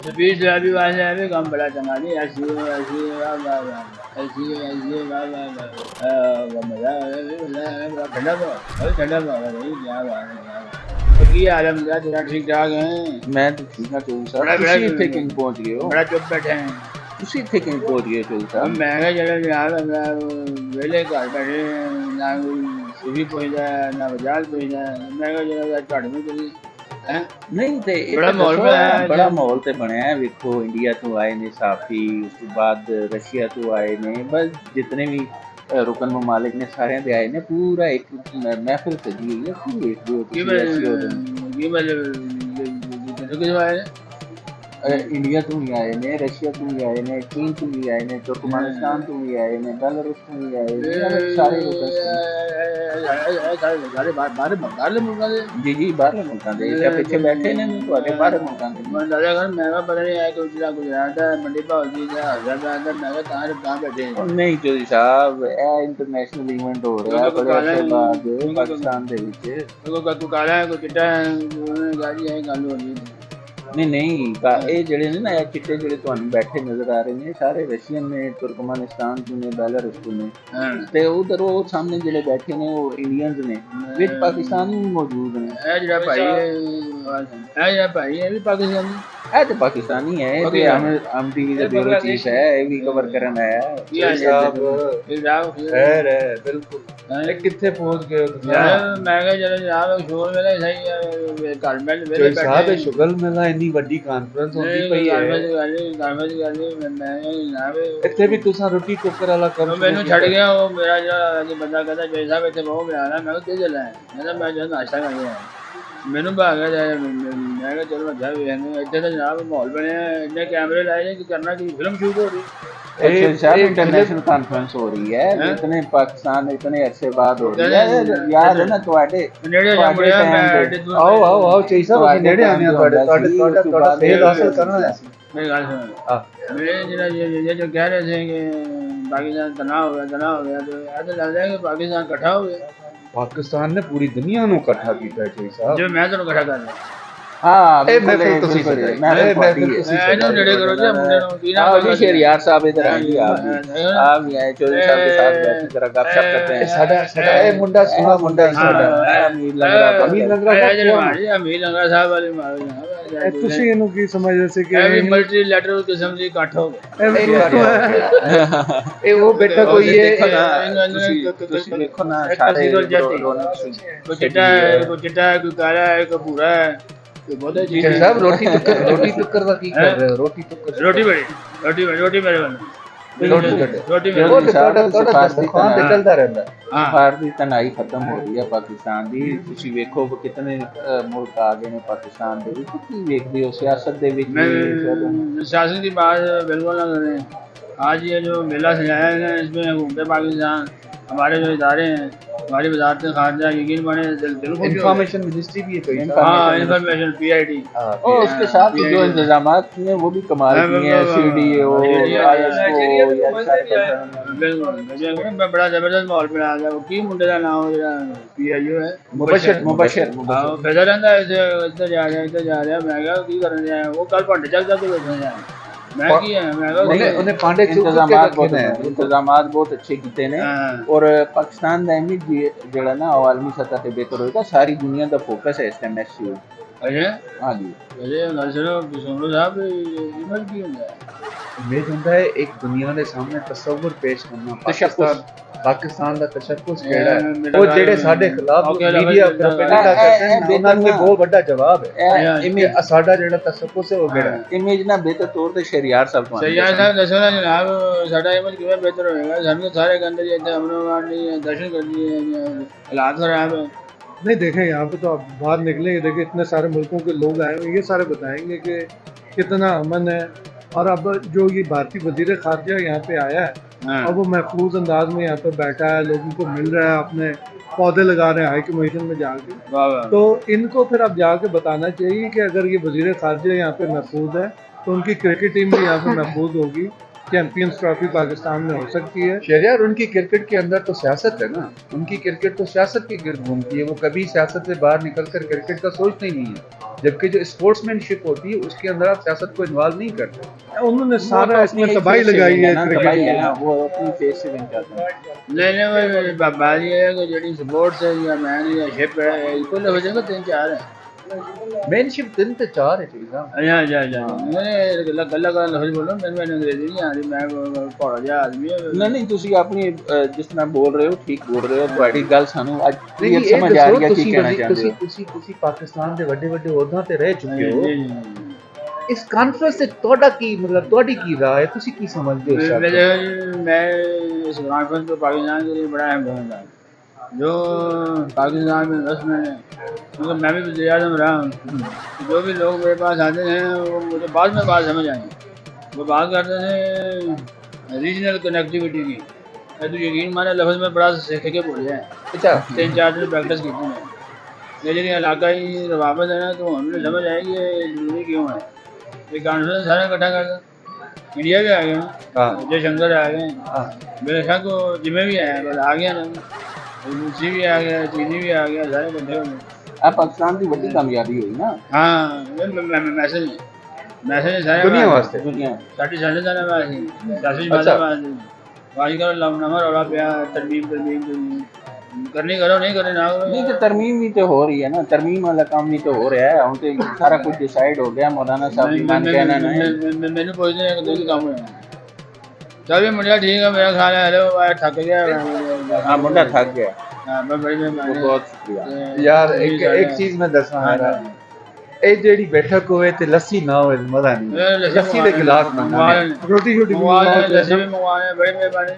बीस अभी वाले अभी कम बड़ा चंगा नहीं ऐसी ऐसी वाह वाह वाह ऐसी ऐसी वाह वाह वाह मजा बड़ा ठंडा बहुत ठंडा बहुत नहीं क्या बात है क्या बात तो की आलम क्या तेरा ठीक ठाक है मैं तो ठीक हाँ चौधरी साहब बड़ा ਤੁਸੀਂ ਇੱਥੇ ਕਿੰਗ ਪਹੁੰਚ ਗਏ ਹੋ बड़ा चुप बैठे हैं ਤੁਸੀਂ ਇੱਥੇ ਕਿੰਗ ਪਹੁੰਚ ਗਏ ਚੌਧਰੀ हम ਸਾਹਿਬ महंगे चले जनाब वेले घर बैठे ना कोई सूफी पहुंचा ना बाजार पहुंचा महंगे चले झट में चली हैं ਨਹੀਂ ਤੇ ਬੜਾ ਮਾਹੌਲ ਬਣਾਇਆ ਬੜਾ ਮਾਹੌਲ ਤੇ ਬਣਿਆ ਹੈ ਵੇਖੋ ਇੰਡੀਆ ਤੋਂ ਆਏ ਨੇ ਸਾਫੀ ਉਸ ਤੋਂ ਬਾਅਦ ਰਸ਼ੀਆ ਤੋਂ ਆਏ ਨੇ ਬਸ ਜਿਤਨੇ ਵੀ ਰੁਕਨ ਮਮਾਲਿਕ ਨੇ ਸਾਰਿਆਂ ਦੇ ਆਏ ਨੇ ਪੂਰਾ ਇੱਕ ਮਹਿਫਿਲ ਸਜੀ ਹੋਈ ਹੈ ਕੀ ਵੇਖਦੇ ਹੋ ये ਤੁਸੀਂ ਐਸੀ ਹੋ ये मतलब किस आए ਇੰਡੀਆ ਤੋਂ ਵੀ ਆਏ ਨੇ ਰਸ਼ੀਆ ਤੋਂ ਵੀ ਆਏ ਨੇ ਚੀਨ ਤੋਂ ਵੀ ਆਏ ਨੇ ਤੁਰਕਮਾਨਿਸਤਾਨ ਤੋਂ ਵੀ ਆਏ ਨੇ ਬੈਲਾਰੂਸ ਤੋਂ ਵੀ ਆਏ ਨੇ ਸਾਰੇ सारे बाहर मुल्कों से ਜੀ ਜੀ ਬਾਹਰਲੇ ਮੁਲਕਾਂ ਦੇ ਜਾਂ ਪਿੱਛੇ ਬੈਠੇ ਨੇ ਤੁਹਾਡੇ ਬਾਹਰਲੇ ਮੁਲਕਾਂ ਦੇ मैं दादा घर महंगा पता नहीं है कुछ गुजरात है मंडी भाव जी हज़ार महंगा कहाँ बैठे हैं ਨਹੀਂ ਚੌਧਰੀ ਸਾਹਿਬ ਇਹ ਇੰਟਰਨੈਸ਼ਨਲ ਇਵੈਂਟ ਹੋ ਰਿਹਾ ਬੜੇ ਅਰਸੇ ਬਾਅਦ ਪਾਕਿਸਤਾਨ ਦੇ ਵਿੱਚ कोई काला है कोई चिट्टा है गाड़ी है गल हो रही है ਨਹੀਂ ਇਹ ਜਿਹੜੇ ਨੇ ਨਾ ਇਹ ਚਿੱਟੇ ਜਿਹੜੇ ਤੁਹਾਨੂੰ ਬੈਠੇ ਨਜ਼ਰ ਆ ਰਹੇ ਨੇ ਸਾਰੇ ਰਸ਼ੀਅਨ ਨੇ ਤੁਰਕਮਾਨਿਸਤਾਨ ਤੋਂ ਨੇ ਬੈਲਾਰੂਸ ਤੋਂ ਨੇ ਤੇ ਉਧਰ ਉਹ ਸਾਹਮਣੇ ਜਿਹੜੇ ਬੈਠੇ ਨੇ ਉਹ ਇੰਡੀਅਨਸ ਨੇ ਵਿੱਚ ਪਾਕਿਸਤਾਨੀ ਵੀ ਮੌਜੂਦ ਨੇ ਇਹ ਜਿਹੜਾ ਭਾਈ ਇਹ ਵੀ ਪਾਕਿਸਤਾਨੀ ਇਹ ਤੇ ਪਾਕਿਸਤਾਨੀ ਹੈ ਇਹ ਤੇ ਆਮ ਟੀਵੀ ਦਾ ਬਿਊਰੋ ਚੀਫ ਹੈ ਇਹ ਵੀ ਕਵਰ ਕਰਨ ਆਇਆ ਹੈ ਸਾਹਿਬ ਖੈਰ ਹੈ ਬਿਲਕੁਲ ਇਹ ਕਿੱਥੇ ਪਹੁੰਚ ਗਏ ਹੋ ਤੁਸੀਂ ਮੈਂ ਕਿਹਾ ਚਲੋ ਜਨਾਬ ਸ਼ੋਰ ਵੇਲੇ ਸਹੀ ਘਰ ਮਿਲ ਵੇਲੇ ਚੌਧਰੀ ਸਾਹਿਬ ਸ਼ੁਗਲ ਮੇਲਾ ਇੰਨੀ ਵੱਡੀ ਕਾਨਫਰੰਸ ਹੁੰਦੀ ਪਈ ਹੈ ਇੱਥੇ ਵੀ ਤੁਸੀਂ ਰੋਟੀ ਟੋਕਰ ਵਾਲਾ ਕੰਮ ਮੈਨੂੰ ਛੱਡ ਗਿਆ ਉਹ ਮੇਰਾ ਜਿਹੜਾ ਬੰਦਾ ਕਹਿੰਦਾ ਜੈ ਸਾਹਿਬ ਇੱਥੇ ਬਹੁਤ ਮਿਲਾਣਾ ਮੈਂ ਕਿਹਾ ਕਿੱਥੇ ਚੱਲਾ ਕਹਿੰਦਾ ਮੈਂ ਜਦੋਂ ਨਾਸ਼ਤਾ ਕਰ ਗਿਆ ਮੈਨੂੰ ਭਾਗ ਗਿਆ ਮੈਂ ਕਿਹਾ ਚਲੋ ਅੱਛਾ ਵੇਖਦੇ ਇੱਥੇ ਤਾਂ ਜਨਾਬ ਮਾਹੌਲ ਬਣਿਆ ਇੰਨੇ ਕੈਮਰੇ ਲਾਏ ਨੇ ਕਿ ਕਰਨਾ ਕੀ ਫਿਲਮ ਸ਼ੂਟ ਹੋ ਰਹੀ इंटरनेशनल कॉन्फ्रेंस हो रही है इतने पाकिस्तान इतने अरसे बाद हो रही है याद है ना ਤੁਹਾਡੇ ਆਓ ਚਾਹੀ ਸਾਹਿਬ ਅਸੀਂ ਨੇੜੇ ਆਨੇ ਆ ਤੁਹਾਡਾ ਫੇਰ ਹਾਸਲ ਕਰਨਾ ਹੈ मेरी गल सुनो मेरे ये जो कह रहे थे कि पाकिस्तान तनाव हो गया तो ऐसा लग रहा है कि पाकिस्तान इकट्ठा हो गया ਪਾਕਿਸਤਾਨ ਨੇ ਪੂਰੀ ਦੁਨੀਆ ਨੂੰ ਇਕੱਠਾ ਕੀਤਾ ਚਾਹੀ ਸਾਹਿਬ जो मैं ਤੁਹਾਨੂੰ ਇਕੱਠਾ ਕਰ ਰਿਹਾ हाँ ਇਹ महफिल ਤੁਸੀਂ ਸਜਾਈ महफिल ਤੁਸੀਂ ਇਹਨੂੰ ਨੇੜੇ ਕਰੋ ਜੀ ਮੁੰਡੇ ਨੂੰ ਕੀ ਨਾਮ अभी शेरियार साहब इधर आएंगे आप भी आए चौधरी साहब के साथ बैठ कर गपशप करते हैं ਸਾਡਾ ਇਹ ਮੁੰਡਾ ਸੁਣਾ ਮੁੰਡਾ ਸਾਡਾ अमीर लंगड़ा ਅਮੀਰ ਲੰਗੜਾ ਅਮੀਰ ਲੰਗੜਾ ਸਾਹਿਬ ਵਾਲੇ ਮਾਰੇ ਤੁਸੀਂ ਇਹਨੂੰ ਕੀ ਸਮਝਦੇ ਸੀ ਕਿ ਇਹ ਵੀ ਮਲਟੀ ਲੈਟਰਲ ਕਿਸਮ ਦੀ ਇਕੱਠ ਹੋ ਇਹ ਉਹ ਬੇਟਾ ਕੋਈ ਹੈ ਤੁਸੀਂ देखो ना सारे ਕੋਈ ਚਿੱਟਾ ਹੈ ਕੋਈ ਕਾਲਾ ਹੈ ਕੋਈ ਭੂਰਾ ਹੈ ਕੋਈ ਬਹੁਤੇ ਚੀਜ਼ ਸਾਹਿਬ ਰੋਟੀ ਟੁੱਕਰ ਦਾ ਕੀ ਕਰ ਰਹੇ ਹੋ ਰੋਟੀ ਟੁੱਕਰ ਰੋਟੀ ਮੇਰੇ ਵੱਲ ਰੋਟੀ ਮੇਰੇ ਉਹ ਤੁਹਾਡਾ ਦੁਕਾਨ ਤੇ ਚੱਲਦਾ ਰਹਿੰਦਾ ਬਾਹਰ ਦੀ ਤਨਾਈ ਖਤਮ ਹੋ ਰਹੀ ਹੈ ਪਾਕਿਸਤਾਨ ਦੀ ਤੁਸੀਂ ਵੇਖੋ ਕਿਤਨੇ ਮੁਲਕ ਆ ਗਏ ਨੇ ਪਾਕਿਸਤਾਨ ਦੇ ਵਿੱਚ ਕੀ ਵੇਖਦੇ ਹੋ ਸਿਆਸਤ ਦੇ ਵਿੱਚ सियासत की बात बिल्कुल ना करें आज ये जो मेला सजाया है इसमें हुकूमत पाकिस्तान हमारे जो इदारे हैं हमारी वजारत खारजा यकीन माने दिल को इंफॉर्मेशन मिनिस्ट्री भी है कोई हाँ इंफॉर्मेशन PIT और उसके साथ जो इंतजाम हैं वो भी कमाल की हैं CDO बिल्कुल बड़ा जबरदस्त माहौल बनाया गया वो की मुंडे का नाम PIO है मुबशर फिर रहता है इधर जा रहा मैं क्या की करने जाए वो कल भांडे चल जाते बैठे जाए इंतजामात बहुत अच्छे किए ने और पाकिस्तान का इमेज जो ना आलमी सतह पे बेहतर होगा सारी दुनिया का फोकस है इस टाइम MSU हाँ जी इमेज होता है एक दुनिया के सामने तस्वुर पेश करना पाकिस्तान ਦਾ ਤਸ਼ੱਕੁਸ ਕਿਹੜਾ ਹੈ ਉਹ ਜਿਹੜੇ ਸਾਡੇ ਖਿਲਾਫ ਮੀਡੀਆ ਪ੍ਰੋਪਗੈਂਡਾ ਕਰਦੇ ਨੇ ਉਹਨਾਂ ਨੂੰ ਬਹੁਤ ਵੱਡਾ ਜਵਾਬ ਹੈ ਇਮੇਜ ਸਾਡਾ ਜਿਹੜਾ ਤਸ਼ੱਕੁਸ ਹੈ ਉਹ ਕਿਹੜਾ ਇਮੇਜ ਨਾ ਬਿਹਤਰ ਤੌਰ ਤੇ ਸ਼ਰੀਆਰ ਸਾਹਿਬ ਦੱਸੋ ਨਾ ਜਨਾਬ ਸਾਡਾ ਇਮੇਜ ਕਿਵੇਂ ਬਿਹਤਰ ਹੋਏਗਾ ਸਾਨੂੰ ਸਾਰੇ ਕਹਿੰਦੇ ਜੀ ਇੱਥੇ ਅਮਨ नहीं है दर्शन कर लिए हालात खराब है नहीं देखें यहाँ पे तो आप बाहर निकलेंगे देखें इतने सारे मुल्कों के लोग आए हुए ये सारे बताएंगे कि कितना अमन है और अब जो ये भारतीय वजीर खारजा यहाँ पे आया है अब वो महफूज अंदाज में यहाँ पे बैठा है लोगों को मिल रहा है अपने पौधे लगा रहे हैं हाई कमीशन में जाके तो इनको फिर अब जाके बताना चाहिए कि अगर ये वजीर खारजा यहाँ पे महफूज है तो उनकी क्रिकेट टीम भी यहाँ पे महफूज होगी चैंपियंस ट्रॉफी पाकिस्तान में हो सकती है यार उनकी क्रिकेट के अंदर तो सियासत है ना उनकी क्रिकेट तो सियासत के गिर्द घूमती है वो कभी सियासत से बाहर निकलकर क्रिकेट का सोचते ही नहीं है जबकि जो स्पोर्ट्समैनशिप होती है उसके अंदर आप सियासत को इन्वॉल्व नहीं करते। उन्होंने सारा इसमें तबाही लगाई है तबाही है क्रिकेट ना, वो अपनी फेस से विन चाहते हैं। नहीं बात ये है कि जो स्पोर्ट्स है या मैन या शिप है कुल हो जाएगा 3-4 है। मैनशिप 3 ਤੇ 4 है चीज़। अच्छा मैंने गल्ला लफ्ज़ बोलो मैंने अंग्रेजी नहीं आती मैं पढ़ा जा आदमी है। नहीं ਤੁਸੀਂ ਆਪਣੀ ਜਿਸ ਤਰ੍ਹਾਂ ਬੋਲ ਰਹੇ ਹੋ ਠੀਕ ਬੋਲ ਰਹੇ ਹੋ, ਤੁਹਾਡੀ ਗੱਲ ਸਾਨੂੰ ਅੱਜ नहीं, ਕਲੀਅਰ ਸਮਝ ਆ ਰਹੀ ਹੈ ਕੀ ਕਹਿਣਾ ਚਾਹੁੰਦੇ ਹੋ। ਤੁਸੀਂ ਪਾਕਿਸਤਾਨ ਦੇ ਵੱਡੇ ਵੱਡੇ ਅਹੁਦਿਆਂ ਤੇ ਰਹਿ ਚੁੱਕੇ ਹੋ। ਇਸ ਕਾਨਫਰੰਸ ਤੇ ਤੁਹਾਡਾ ਕੀ ਮਤਲਬ ਤੁਹਾਡੀ ਕੀ ਰਾਏ ਹੈ, ਤੁਸੀਂ ਕੀ ਸਮਝਦੇ ਹੋ ਇਸ ਬਾਰੇ? मैं इस कॉन्फ्रेंस को पाकिस्तान के लिए बड़ा अहम समझता हूँ। जो पाकिस्तान में 10 में मतलब मैं भी वज़ीर आज़म रहा हूँ, जो भी लोग मेरे पास आते हैं वो मुझे बाद में बात समझ आई। वो बात करते थे रीजनल कनेक्टिविटी की, मैं तो यकीन माने लफ्ज़ में बड़ा सीख के बोले हैं। अच्छा 3-4 दिन प्रैक्टिस की थी मैं, लेकिन इलाकाई रवाबत है ना तो हमें समझ आई कि जरूरी क्यों है। ये कॉन्फ्रेंस सारा इकट्ठा कर दो, इंडिया भी आ गए हाँ जयशंकर आ गए, हाँ मेरे ख्याल को जिम्मे भी आया बस आ गया ना, रूसी भी आ गया, चीनी भी आ गया, सारे बंदे हो गए। ਆ ਪਾਕਿस्तान ਦੀ ਵੱਡੀ ਕਾਮਯਾਬੀ ਹੋਈ ਨਾ हाँ मैसेज सारे दुनिया वास्ते। दुनिया। साढ़े साल में 10वीं अच्छा। आज करो लम्हा रौला पिया तरमीम करनी करो नहीं करनी ना करो। नहीं तो तरमीम भी तो हो रही है ना, तरमीम वाला काम भी तो हो रहा है, हम तो सारा कुछ डिसाइड हो गया। मौलाना साहब की मान कहना नहीं। मैंने पूछते हैं कि काम है चल भी मुंडा ठीक है मेरा ख्याल है। हेलो थक गया हाँ मुंडा थक गया, हाँ मैं बड़ी वो मेहरबानी बहुत शुक्रिया। यार एक चीज मैं दसना आ रहा ਇਹ ਜਿਹੜੀ ਬੈਠਕ ਹੋਵੇ ਤੇ ਲੱਸੀ ਨਾ ਹੋਵੇ ਮਜ਼ਾ ਨਹੀਂ। ਲੱਸੀ ਦੇ ਗਲਾਸ ਮੰਗਾਣੇ रोटी शोटी मंगवा लें, लस्सी भी मंगवा लें, बड़ी मेहरबानी।